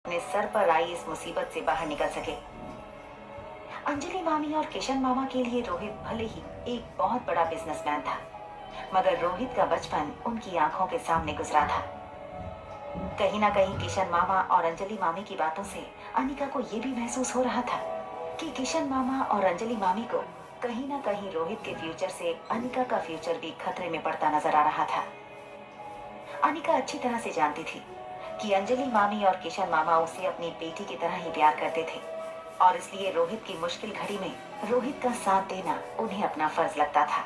अपने सर पर आई इस मुसीबत से बाहर निकल सके। अंजलि मामी और किशन मामा के लिए रोहित भले ही एक बहुत बड़ा बिजनेसमैन था, मगर रोहित का बचपन उनकी आंखों के सामने गुजरा था। कहीं ना कहीं किशन मामा और अंजलि मामी की बातों से अनिका को ये भी महसूस हो रहा था कि किशन मामा और अंजलि मामी को कहीं ना कहीं रोहित के फ्यूचर से अनिका का फ्यूचर भी खतरे में पड़ता नजर आ रहा था। अनिका अच्छी तरह से जानती थी कि अंजलि मामी और किशन मामा उसे अपनी बेटी की तरह ही प्यार करते थे और इसलिए रोहित की मुश्किल घड़ी में रोहित का साथ देना उन्हें अपना फर्ज लगता था।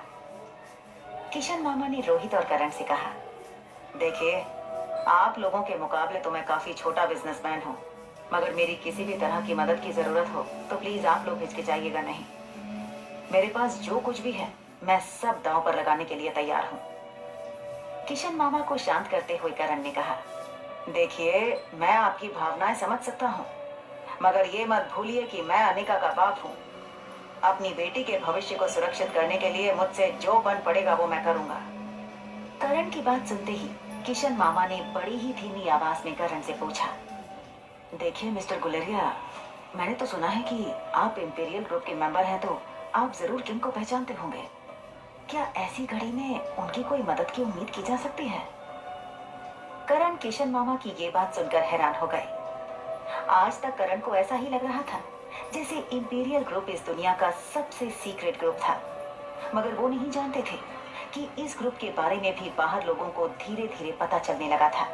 किशन मामा ने रोहित और करण से कहा, देखिए, आप लोगों के मुकाबले तो मैं काफी छोटा बिजनेसमैन हूँ, मगर मेरी किसी भी तरह की मदद की जरूरत हो तो प्लीज आप लोग हिचकिचाइएगा नहीं। मेरे पास जो कुछ भी है मैं सब दांव पर लगाने के लिए तैयार हूँ। किशन मामा को शांत करते हुए करण ने कहा, देखिए, मैं आपकी भावनाएं समझ सकता हूँ, मगर ये मत भूलिए कि मैं अनिका का बाप हूँ। अपनी बेटी के भविष्य को सुरक्षित करने के लिए मुझसे जो बन पड़ेगा वो मैं करूंगा। करण की बात सुनते ही किशन मामा ने बड़ी ही धीमी आवाज में करण से पूछा, देखिए मिस्टर गुलेरिया, मैंने तो सुना है कि आप इंपीरियल ग्रुप के मेंबर हैं, तो आप जरूर किंग को पहचानते होंगे। क्या ऐसी घड़ी में उनकी कोई मदद की उम्मीद की जा सकती है? करण किशन मामा की ये बात सुनकर हैरान हो गए। आज तक करण को ऐसा ही लग रहा था जैसे इंपीरियल ग्रुप इस दुनिया का सबसे सीक्रेट ग्रुप था, मगर वो नहीं जानते थे कि इस ग्रुप के बारे में भी बाहर लोगों को धीरे धीरे पता चलने लगा था।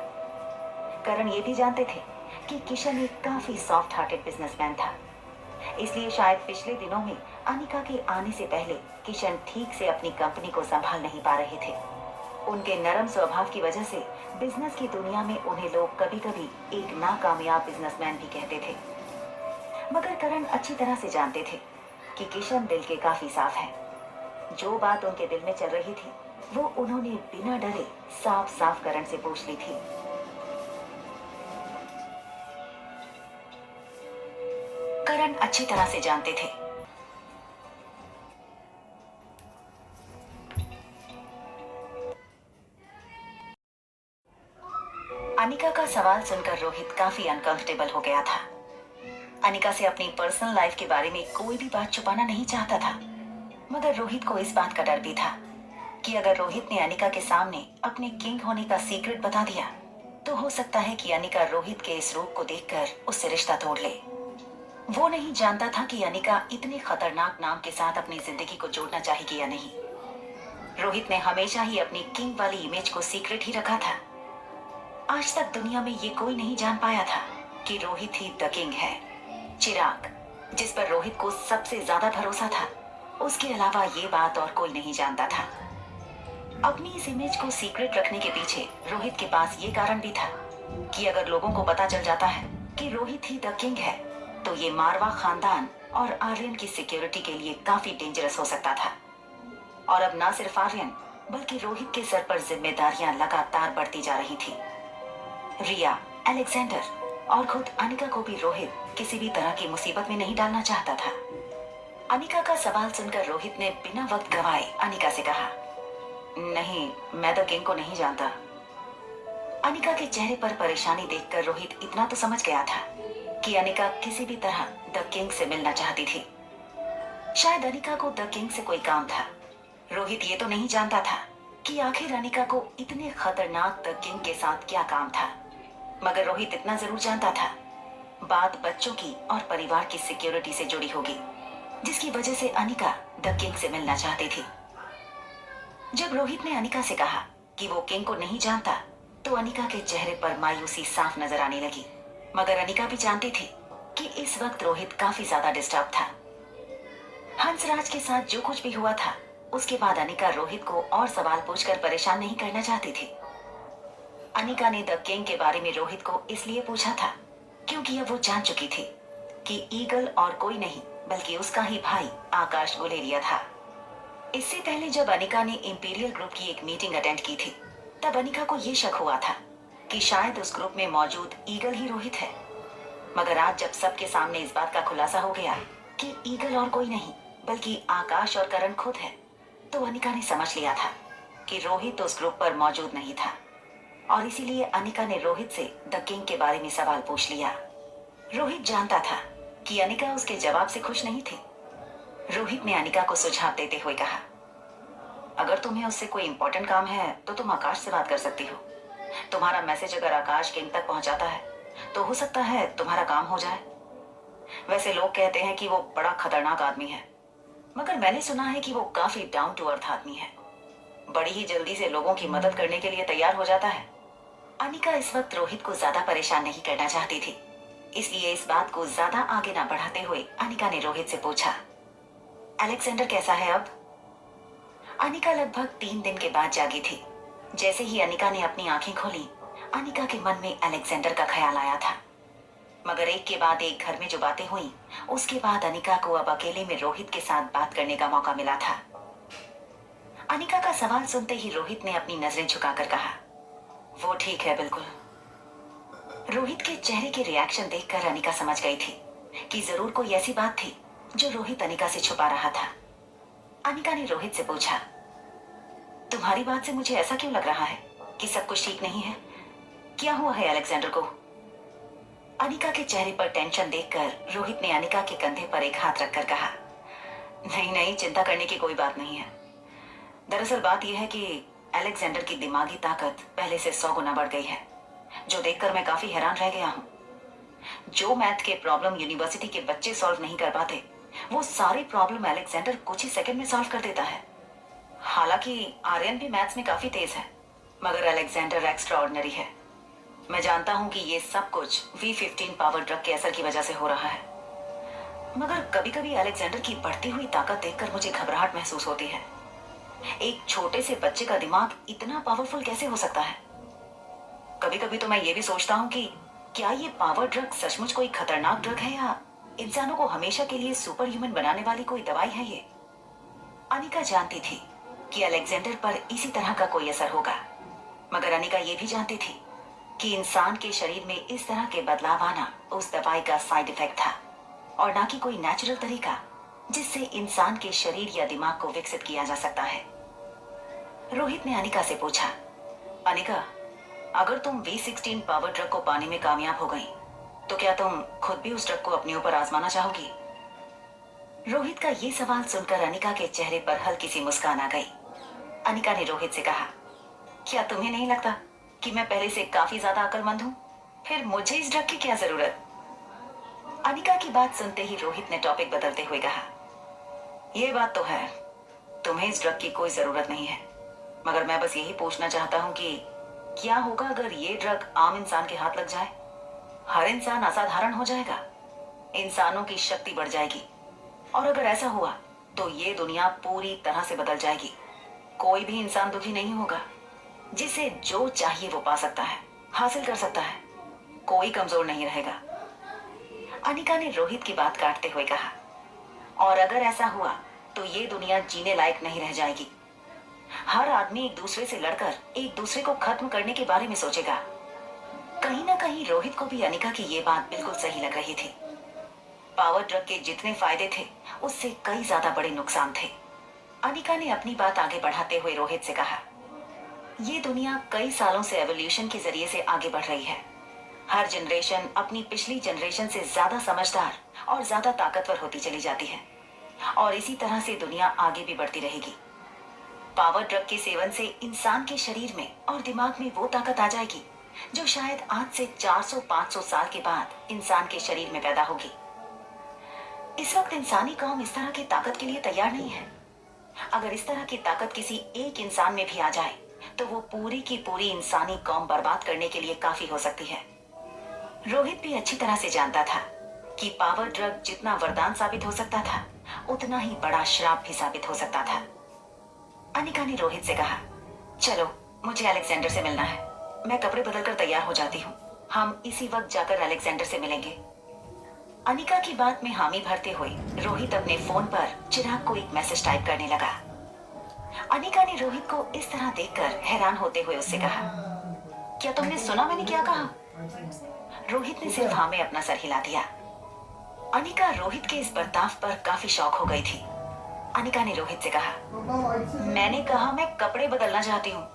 करण ये भी जानते थे कि किशन एक काफी सॉफ्ट हार्टेड बिजनेसमैन था, इसलिए शायद पिछले दिनों में अनिका के आने से पहले किशन ठीक से अपनी कंपनी को संभाल नहीं पा रहे थे। उनके नरम स्वभाव की वजह से बिजनेस की दुनिया में उन्हें लोग कभी कभी एक नाकामयाब बिजनेसमैन भी कहते थे, मगर करण अच्छी तरह से जानते थे कि किशन दिल के काफी साफ है। जो बात उनके दिल में चल रही थी वो उन्होंने बिना डरे साफ साफ करण से पूछ ली थी। करण अच्छी तरह से जानते थे अनिका का सवाल सुनकर रोहित काफी अनकंफर्टेबल हो गया था। अनिका से अपनी पर्सनल लाइफ के बारे में कोई भी बात छुपाना नहीं चाहता था, मगर रोहित को इस बात का डर भी था कि अगर रोहित ने अनिका के सामने अपने किंग होने का सीक्रेट बता दिया तो हो सकता है कि अनिका रोहित के इस रूप को देखकर उससे रिश्ता तोड़ ले। वो नहीं जानता था कि अनिका इतने खतरनाक नाम के साथ अपनी जिंदगी को जोड़ना चाहेगी या नहीं। रोहित ने हमेशा ही अपनी किंग वाली इमेज को सीक्रेट ही रखा था। आज तक दुनिया में ये कोई नहीं जान पाया था कि रोहित ही द किंग है। चिराग, जिस पर रोहित को सबसे ज्यादा भरोसा था, उसके अलावा ये बात और कोई नहीं जानता था। अपनी इस इमेज को सीक्रेट रखने के पीछे रोहित के पास ये कारण भी था कि अगर लोगों को पता चल जाता है कि रोहित ही द किंग है तो ये मारवा खानदान और आर्यन की सिक्योरिटी के लिए काफी डेंजरस हो सकता था। और अब ना सिर्फ आर्यन बल्कि रोहित के सर पर जिम्मेदारियां लगातार बढ़ती जा रही थी। रिया, अलेक्जेंडर और खुद अनिका को भी रोहित किसी भी तरह की मुसीबत में नहीं डालना चाहता था। अनिका का सवाल सुनकर रोहित ने बिना वक्त गवाए अनिका से कहा, नहीं, मैं द किंग को नहीं जानता। अनिका के चेहरे पर परेशानी देखकर रोहित इतना तो समझ गया था कि अनिका किसी भी तरह द किंग से मिलना चाहती थी। शायद अनिका को द किंग से कोई काम था। रोहित ये तो नहीं जानता था कि आखिर अनिका को इतने खतरनाक द किंग के साथ क्या काम था, मगर रोहित इतना जरूर जानता था, बात बच्चों की और परिवार की सिक्योरिटी से जुड़ी होगी, जिसकी वजह से अनिका द किंग से मिलना चाहती थी। जब रोहित ने अनिका से कहा कि वो किंग को नहीं जानता तो अनिका के चेहरे पर मायूसी साफ नजर आने लगी, मगर अनिका भी जानती थी कि इस वक्त रोहित काफी ज्यादा डिस्टर्ब था। हंसराज के साथ जो कुछ भी हुआ था उसके बाद अनिका रोहित को और सवाल पूछकर परेशान नहीं करना चाहती थी। अनिका ने द किंग के बारे में रोहित को इसलिए पूछा था क्योंकि अब वो जान चुकी थी कि ईगल और कोई नहीं बल्कि उसका ही भाई आकाश गुलेरिया था। इससे पहले जब अनिका ने इंपीरियल ग्रुप की एक मीटिंग अटेंड की थी तब अनिका को यह शक हुआ था कि शायद उस ग्रुप में मौजूद ईगल ही रोहित है, मगर आज जब सबके सामने इस बात का खुलासा हो गया कि ईगल और कोई नहीं बल्कि आकाश और करण खुद है, तो अनिका ने समझ लिया था कि रोहित उस ग्रुप पर मौजूद नहीं था और इसीलिए अनिका ने रोहित से द किंग के बारे में सवाल पूछ लिया। रोहित जानता था कि अनिका उसके जवाब से खुश नहीं थी। रोहित ने अनिका को सुझाव देते हुए कहा, अगर तुम्हें उससे कोई इंपॉर्टेंट काम है तो तुम आकाश से बात कर सकती हो। तुम्हारा मैसेज अगर आकाश किंग तक पहुंचाता है तो हो सकता है तुम्हारा काम हो जाए। वैसे लोग कहते हैं कि वो बड़ा खतरनाक आदमी है, मगर मैंने सुना है कि वो काफी डाउन टू अर्थ आदमी है। बड़ी ही जल्दी से लोगों की मदद करने के लिए तैयार हो जाता है। अनिका इस वक्त रोहित को ज्यादा परेशान नहीं करना चाहती थी, इसलिए इस बात को ज्यादा आगे ना बढ़ाते हुए अनिका ने रोहित से पूछा, अलेक्जेंडर कैसा है अब? अनिका लगभग 3 दिन के बाद जागी थी। जैसे ही अनिका ने अपनी आंखें खोली, अनिका के मन में अलेक्जेंडर का ख्याल आया था। मगर एक के बाद एक घर में जो बातें हुई, उसके बाद अनिका को अब अकेले में रोहित के साथ बात करने का मौका मिला था। अनिका का सवाल सुनते ही रोहित ने अपनी नजरें झुकाकर कहा, वो ठीक है बिल्कुल। रोहित के चेहरे के रिएक्शन देखकर अनिका समझ गई थी कि जरूर कोई ऐसी बात थी जो रोहित अनिका से छुपा रहा था। अनिका ने रोहित से पूछा, तुम्हारी बात से मुझे ऐसा क्यों लग रहा है कि सब कुछ ठीक नहीं है? क्या हुआ है अलेक्जेंडर को? अनिका के चेहरे पर टेंशन देखकर रोहित ने अनिका के कंधे पर एक हाथ रखकर कहा, नहीं नहीं, चिंता करने की कोई बात नहीं है। दरअसल बात यह है कि अलेक्जेंडर की दिमागी ताकत पहले से 100 गुना बढ़ गई है, जो देखकर मैं काफी हैरान रह गया हूँ। जो मैथ के प्रॉब्लम यूनिवर्सिटी के बच्चे सॉल्व नहीं कर पाते, वो सारे प्रॉब्लम अलेक्जेंडर कुछ ही सेकंड में सॉल्व कर देता है। हालांकि आर्यन भी मैथ्स में काफी तेज है, मगर अलेक्जेंडर एक्स्ट्रा ऑर्डिनरी है। मैं जानता हूँ कि ये सब कुछ V15 पावर ड्रग के असर की वजह से हो रहा है, मगर कभी कभी अलेक्जेंडर की बढ़ती हुई ताकत देखकर मुझे घबराहट महसूस होती है। एक छोटे से बच्चे का दिमाग इतना पावरफुल कैसे हो सकता है? कभी कभी तो मैं ये भी सोचता हूँ कि क्या ये पावर ड्रग सचमुच कोई खतरनाक ड्रग है या इंसानों को हमेशा के लिए सुपर ह्यूमन बनाने वाली कोई दवाई है ये? अनिका जानती थी कि अलेक्जेंडर पर इसी तरह का कोई असर होगा, मगर अनिका ये भी जानती थी कि इंसान के शरीर में इस तरह के बदलाव आना उस दवाई का साइड इफेक्ट था और ना कि कोई नेचुरल तरीका जिससे इंसान के शरीर या दिमाग को विकसित किया जा सकता है। रोहित ने अनिका से पूछा, अनिका, अगर तुम V16 पावर ड्रग को पाने में कामयाब हो गई तो क्या तुम खुद भी उस ड्रग को अपने ऊपर आजमाना चाहोगी? रोहित का ये सवाल सुनकर अनिका के चेहरे पर हल्की सी मुस्कान आ गई। अनिका ने रोहित से कहा, क्या तुम्हें नहीं लगता कि मैं पहले से काफी ज्यादा अक्लमंद हूँ? फिर मुझे इस ड्रग की क्या जरूरत? अनिका की बात सुनते ही रोहित ने टॉपिक बदलते हुए कहा, ये बात तो है, तुम्हें इस ड्रग की कोई जरूरत नहीं है, मगर मैं बस यही पूछना चाहता हूँ कि क्या होगा अगर ये ड्रग आम इंसान के हाथ लग जाए? हर इंसान असाधारण हो जाएगा, इंसानों की शक्ति बढ़ जाएगी, और अगर ऐसा हुआ तो ये दुनिया पूरी तरह से बदल जाएगी। कोई भी इंसान दुखी नहीं होगा, जिसे जो चाहिए वो पा सकता है, हासिल कर सकता है, कोई कमजोर नहीं रहेगा। अनिका ने रोहित की बात काटते हुए कहा, और अगर ऐसा हुआ तो ये दुनिया जीने लायक नहीं रह जाएगी। हर आदमी एक दूसरे से लड़कर एक दूसरे को खत्म करने के बारे में सोचेगा। कहीं ना कहीं रोहित को भी अनिका की ये बात बिल्कुल सही लग रही थी। पावर ड्रग के जितने फायदे थे उससे कई ज्यादा बड़े नुकसान थे। अनिका ने अपनी बात आगे बढ़ाते हुए रोहित से कहा, ये दुनिया कई सालों से एवोल्यूशन के जरिए से आगे बढ़ रही है। हर जनरेशन अपनी पिछली जनरेशन से ज्यादा समझदार और ज्यादा ताकतवर होती चली जाती है, और इसी तरह से दुनिया आगे भी बढ़ती रहेगी। पावर ड्रग के सेवन से इंसान के शरीर में और दिमाग में वो ताकत आ जाएगी जो शायद आज से 400-500 साल के बाद इंसान के शरीर में पैदा होगी। इस वक्त इंसानी कौम इस तरह की ताकत के लिए तैयार नहीं है। अगर इस तरह की ताकत किसी एक इंसान में भी आ जाए तो वो पूरी की पूरी इंसानी कौम बर्बाद करने के लिए काफी हो सकती है। रोहित भी अच्छी तरह से जानता था कि पावर ड्रग जितना वरदान साबित हो सकता था, उतना ही बड़ा श्राप भी साबित हो सकता था। अनिका ने रोहित से कहा, चलो मुझे अलेक्जेंडर से मिलना है, मैं कपड़े बदलकर तैयार हो जाती हूँ, हम इसी वक्त जाकर अलेक्जेंडर से मिलेंगे। अनिका की बात में हामी भरते हुए रोहित अपने फोन पर चिराग को एक मैसेज टाइप करने लगा। अनिका ने रोहित को इस तरह देखकर हैरान होते हुए उससे कहा, क्या तुमने सुना मैंने क्या कहा? रोहित ने सिर्फ हाँ में अपना सर हिला दिया। अनिका रोहित के इस बर्ताव पर काफी शॉक हो गई थी। अनिका ने रोहित से कहा, मैंने कहा मैं कपड़े बदलना चाहती हूँ,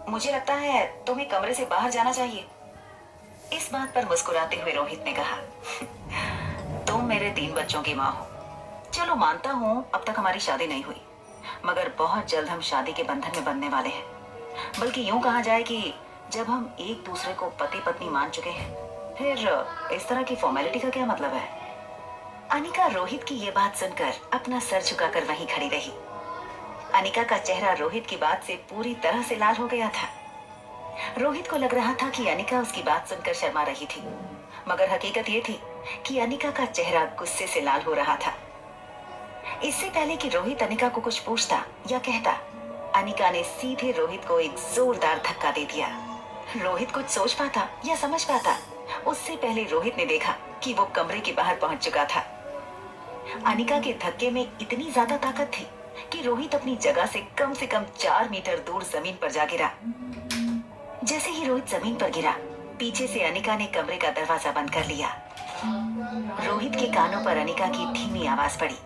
मुझे लगता है तुम्हें कमरे से बाहर जाना चाहिए। इस बात पर मुस्कुराते हुए रोहित ने कहा, मेरे 3 बच्चों की माँ हो। चलो मानता हूँ अब तक हमारी शादी नहीं हुई, मगर बहुत जल्द हम शादी के बंधन में बंधने वाले हैं। बल्कि यूं कहा जाए कि जब हम एक दूसरे को पति पत्नी मान चुके हैं, फिर इस तरह की फॉर्मेलिटी का क्या मतलब है? अनिका रोहित की ये बात सुनकर अपना सर झुकाकर वहीं खड़ी रही। अनिका का चेहरा रोहित की बात से पूरी तरह से लाल हो गया था। रोहित को लग रहा था कि अनिका उसकी बात सुनकर शर्मा रही थी, मगर हकीकत ये थी कि अनिका का चेहरा गुस्से से लाल हो रहा था। इससे पहले कि रोहित अनिका को कुछ पूछता या कहता, अनिका ने सीधे रोहित को एक जोरदार धक्का दे दिया। रोहित कुछ सोच पाता या समझ पाता उससे पहले रोहित ने देखा कि वो कमरे के बाहर पहुंच चुका था। अनिका के धक्के में इतनी ज्यादा ताकत थी कि रोहित अपनी जगह से कम 4 मीटर दूर जमीन पर जा गिरा। जैसे ही रोहित जमीन पर गिरा, पीछे से अनिका ने कमरे का दरवाजा बंद कर लिया। रोहित के कानों पर अनिका की धीमी आवाज पड़ी।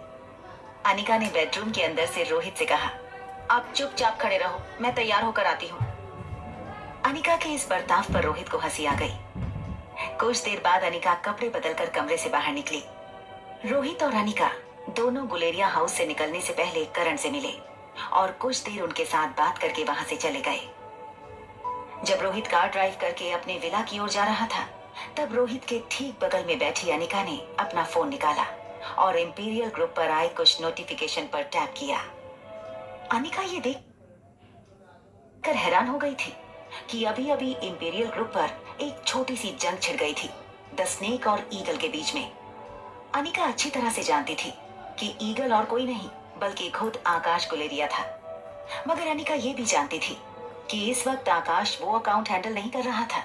अनिका ने बेडरूम के अंदर से रोहित से कहा, आप चुपचाप खड़े रहो, मैं तैयार होकर आती हूँ। अनिका के इस बर्ताव पर रोहित को हंसी आ गई। कुछ देर बाद अनिका कपड़े बदलकर कमरे से बाहर निकली। रोहित और अनिका दोनों गुलेरिया हाउस से निकलने से पहले करण से मिले और कुछ देर उनके साथ बात करके वहां से चले गए। जब रोहित कार ड्राइव करके अपने विला की ओर जा रहा था, तब रोहित के ठीक बगल में बैठी अनिका ने अपना फोन निकाला और इंपीरियल ग्रुप पर आए कुछ नोटिफिकेशन पर टैप किया। अनिका ये देख कर हैरान हो गई थी कि अभी अभी इंपीरियल ग्रुप पर एक छोटी सी जंग छिड़ गई थी, द स्नेक और ईगल के बीच में। अनिका अच्छी तरह से जानती थी कि ईगल और कोई नहीं बल्कि खुद आकाश गुलेरिया था, मगर अनिका ये भी जानती थी कि इस वक्त आकाश वो अकाउंट हैंडल नहीं कर रहा था।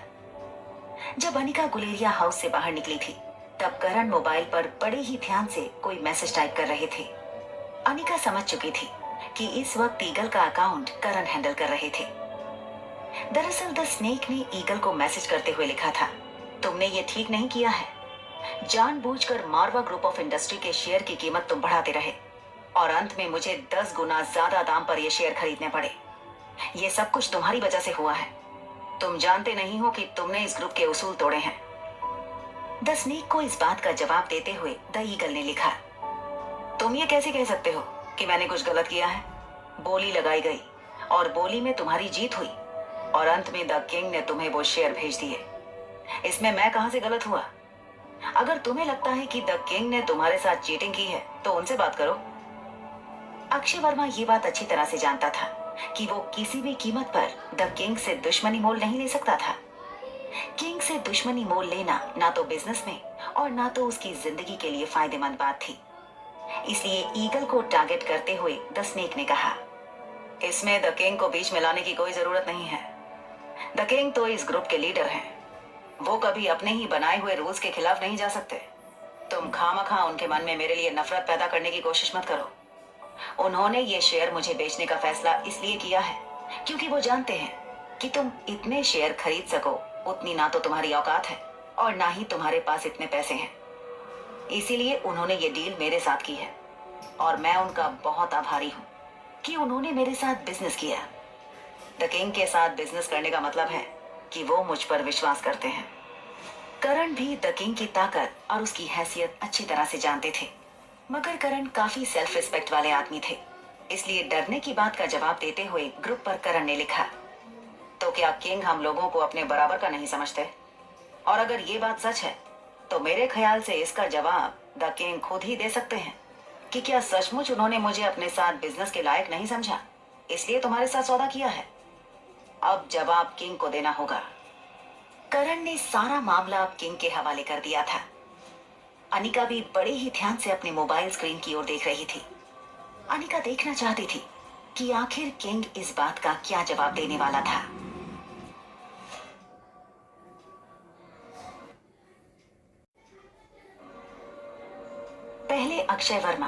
जब अनिका गुलेरिया हाउस से बाहर निकली थी, तब करण मोबाइल पर बड़े ही ध्यान से कोई मैसेज टाइप कर रहे थे। अनिका समझ चुकी थी कि इस वक्त ईगल का अकाउंट करण हैंडल कर रहे थे। दरअसल द स्नेक ने ईगल को मैसेज करते हुए लिखा था, तुमने ये ठीक नहीं किया है। जानबूझकर मारवा ग्रुप ऑफ इंडस्ट्री के शेयर की कीमत तुम बढ़ाते रहे और अंत में मुझे 10 गुना ज्यादा दाम पर ये शेयर खरीदने पड़े। ये सब कुछ तुम्हारी वजह से हुआ है। तुम जानते नहीं हो कि तुमने इस ग्रुप के उसूल तोड़े हैं। द स्नेक को इस बात का जवाब देते हुए द ईगल ने लिखा, तुम ये कैसे कह सकते हो कि मैंने कुछ गलत किया है? बोली लगाई गई और बोली में तुम्हारी जीत हुई और अंत में द किंग ने तुम्हें वो शेयर भेज दिए। इसमें मैं कहां से गलत हुआ? अगर तुम्हें लगता है कि द किंग ने तुम्हारे साथ चीटिंग की है तो उनसे बात करो। अक्षय वर्मा ये बात अच्छी तरह से जानता था कि वो किसी भी कीमत पर द किंग से दुश्मनी मोल नहीं ले सकता था। किंग से दुश्मनी मोल लेना ना तो बिजनेस में और ना तो उसकी जिंदगी के लिए फायदेमंद बात थी। इसलिए ईगल को टारगेट करते हुए द स्नेक ने कहा, इसमें द किंग को बीच में लाने की कोई जरूरत नहीं है। द किंग तो इस ग्रुप के लीडर हैं। वो कभी अपने ही बनाए हुए रूल्स के खिलाफ नहीं जा सकते। तुम खामखा उनके मन में मेरे लिए नफरत पैदा करने की कोशिश मत करो। उन्होंने ये शेयर मुझे बेचने का फैसला इसलिए किया है क्योंकि वो जानते हैं कि तुम इतने शेयर खरीद सको उतनी ना तो तुम्हारी औकात है और ना ही तुम्हारे पास इतने पैसे हैं। इसीलिए उन्होंने ये डील मेरे साथ की है और मैं उनका बहुत आभारी हूँ कि उन्होंने मेरे साथ बिजनेस किया। द किंग के साथ बिजनेस करने का मतलब है कि वो मुझ पर विश्वास करते हैं। करण भी द किंग की ताकत और उसकी हैसियत अच्छी तरह से जानते थे, मगर करण काफी सेल्फ रिस्पेक्ट वाले आदमी थे। इसलिए डरने की बात का जवाब देते हुए ग्रुप पर करण ने लिखा, तो क्या किंग हम लोगों को अपने बराबर का नहीं समझते? और अगर ये बात सच है तो मेरे ख्याल से इसका जवाब द किंग खुद ही दे सकते हैं कि क्या सचमुच उन्होंने मुझे अपने साथ बिजनेस के लायक नहीं समझा, इसलिए तुम्हारे साथ सौदा किया है। अब जवाब किंग को देना होगा। करण ने सारा मामला अब किंग के हवाले कर दिया था। अनिका भी बड़े ही ध्यान से अपने मोबाइल स्क्रीन की ओर देख रही थी। अनिका देखना चाहती थी कि आखिर किंग इस बात का क्या जवाब देने वाला था। पहले अक्षय वर्मा